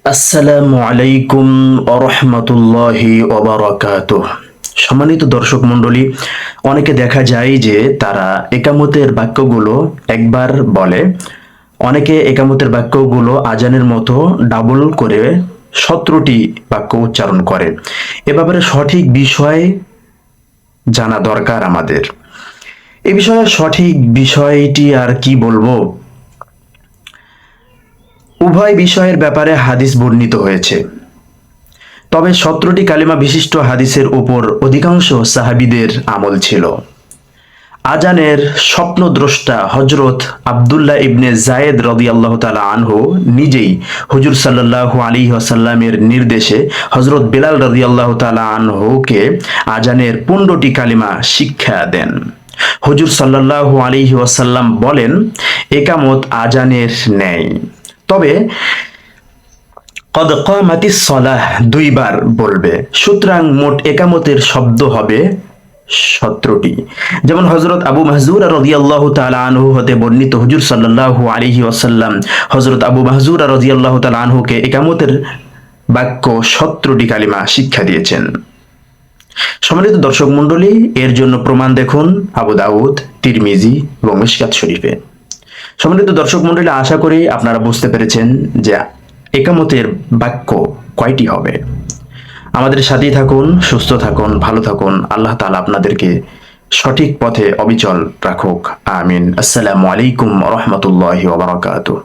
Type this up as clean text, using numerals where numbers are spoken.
আসসালামু আলাইকুম ওরহমতুল্লাহি ওবারাকাতুহ। সম্মানিত দর্শক মণ্ডলী, অনেকে দেখা যায় যে তারা একামতের বাক্যগুলো একবার বলে, অনেকে একামতের বাক্যগুলো আজানের মতো ডাবল করে 17টি বাক্য উচ্চারণ করে। এ ব্যাপারে সঠিক বিষয় জানা দরকার আমাদের। এ বিষয়ে সঠিক বিষয়টি আর কি বলবো, উভয় বিষয়ের ব্যাপারে হাদিস বর্ণিত হয়েছে। তবে 17টি কালিমা বিশিষ্ট হাদিসের উপর অধিকাংশ সাহাবীদের আমল ছিল। আজানের স্বপ্নদ্রষ্টা হযরত আব্দুল্লাহ ইবনে যায়েদ রাদিয়াল্লাহু তাআলা আনহু নিজেই হুজুর সাল্লাল্লাহু আলাইহি ওয়াসাল্লামের নির্দেশে হযরত বিলাল রাদিয়াল্লাহু তাআলা আনহুকে আজানের 15টি কালিমা শিক্ষা দেন। হুজুর সাল্লাল্লাহু আলাইহি ওয়াসাল্লাম বলেন, একামত আজানের ন্যায়, তবে কদ কামাতিস সলাহ 2 বার বলবে। সুতরাং মোট একামতের শব্দ হবে 17টি। যেমন হযরত আবু মাহজুরা রাদিয়াল্লাহু তাআলা আনহু হতে বর্ণিত, হুজুর সাল্লাল্লাহু আলাইহি ওয়াসাল্লাম হযরত আবু মাহজুরা রাদিয়াল্লাহু তাআলা আনহুকে একামতের বাক্য 17টি কালিমা শিক্ষা দিয়েছেন। সম্মানিত দর্শক মণ্ডলী, এর জন্য প্রমাণ দেখুন আবু দাউদ, তিরমিজি এবং মিশকাত শরীফে। সম্মানিত দর্শক মণ্ডলী, আশা করি আপনারা বুঝতে পেরেছেন যে একামতের বাক্য কয়টি হবে। আমাদের সাথেই থাকুন, সুস্থ থাকুন, ভালো থাকুন। আল্লাহ তাআলা আপনাদেরকে সঠিক পথে অবিচল রাখুক। আমিন। আসসালামু আলাইকুম ওয়া রাহমাতুল্লাহি ওয়া বারাকাতুহু।